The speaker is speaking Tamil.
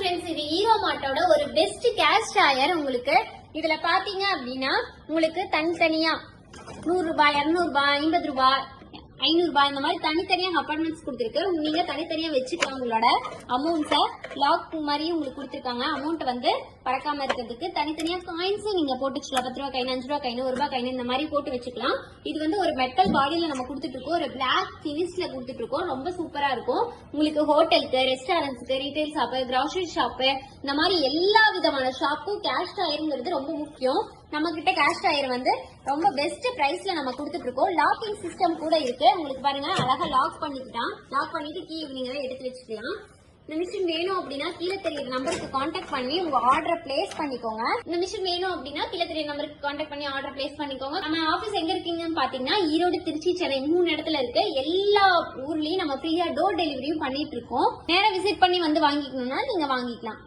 ஃப்ரெண்ட்ஸ், இது ஹீரோ மார்ட்டோட ஒரு பெஸ்ட் கேஸ்ட் அயர். உங்களுக்கு இதுல பாத்தீங்க அப்படின்னா உங்களுக்கு தனித்தனியா 100 ரூபாய், 200 ரூபாய், 50 ரூபாய், 500 ரூபாய் இந்த மாதிரி தனித்தனியா அப்பார்ட்மெண்ட்ஸ் கொடுத்துருக்கு. நீங்க தனித்தனியா வச்சுக்கலாம். உங்களோட அமௌண்ட்ஸை லாக் மாதிரி உங்களுக்கு கொடுத்துருக்காங்க. அமௌண்ட் வந்து பறக்காம இருக்கிறதுக்கு தனித்தனியா காயின்ஸும் நீங்க போட்டு வச்சுக்கலாம். 10 ரூபாய் காயின், 5 ரூபாய் காயின், 1 ரூபாய் காயின் இந்த மாதிரி போட்டு வச்சுக்கலாம். இது வந்து ஒரு மெட்டல் பாடியில நம்ம கொடுத்துட்டு இருக்கோம். ஒரு பிளாக் பினிஷ்ல கொடுத்துட்டு இருக்கோம். ரொம்ப சூப்பரா இருக்கும். உங்களுக்கு ஹோட்டலுக்கு, ரெஸ்டாரண்ட்ஸ்க்கு, ரீட்டைல் ஷாப்பு, கிராசரி ஷாப்பு இந்த மாதிரி எல்லா விதமான ஷாப்பும் கேஸ்ட் அயர்ங்கிறது ரொம்ப முக்கியம். நம்ம கிட்ட கேஸ்ட் அயர் வந்து ரொம்ப பெஸ்ட் பிரைஸ்ல நம்ம கொடுத்துட்டு இருக்கோம். லாக்கிங் சிஸ்டம் கூட இருக்கு. உங்களுக்கு பாருங்க, அழகா லாக் பண்ணிக்கிட்டான். லாக் பண்ணிட்டு கீ நீங்க எடுத்து வச்சுக்கலாம். இந்த மிஷின் வேணும் அப்படின்னா கீழே தெரியுற நம்பருக்கு கான்டாக்ட் பண்ணி உங்க ஆர்டரை பிளேஸ் பண்ணிக்கோங்க. இந்த மிஷின் வேணும் அப்படின்னா கீழே தெரியுற நம்பருக்கு கான்டாக்ட் பண்ணி ஆர்டர் பிளேஸ் பண்ணிக்கோங்க. நம்ம ஆபீஸ் எங்க இருக்கீங்கன்னு பாத்தீங்கன்னா ஈரோடு, திருச்சி, சென்னை 3 இடத்துல இருக்கு. எல்லா ஊர்லயும் நம்ம ஃப்ரீயா டோர் டெலிவரியும் பண்ணிட்டு இருக்கோம். நேரா விசிட் பண்ணி வந்து வாங்கிக்கணும்னா நீங்க வாங்கிக்கலாம்.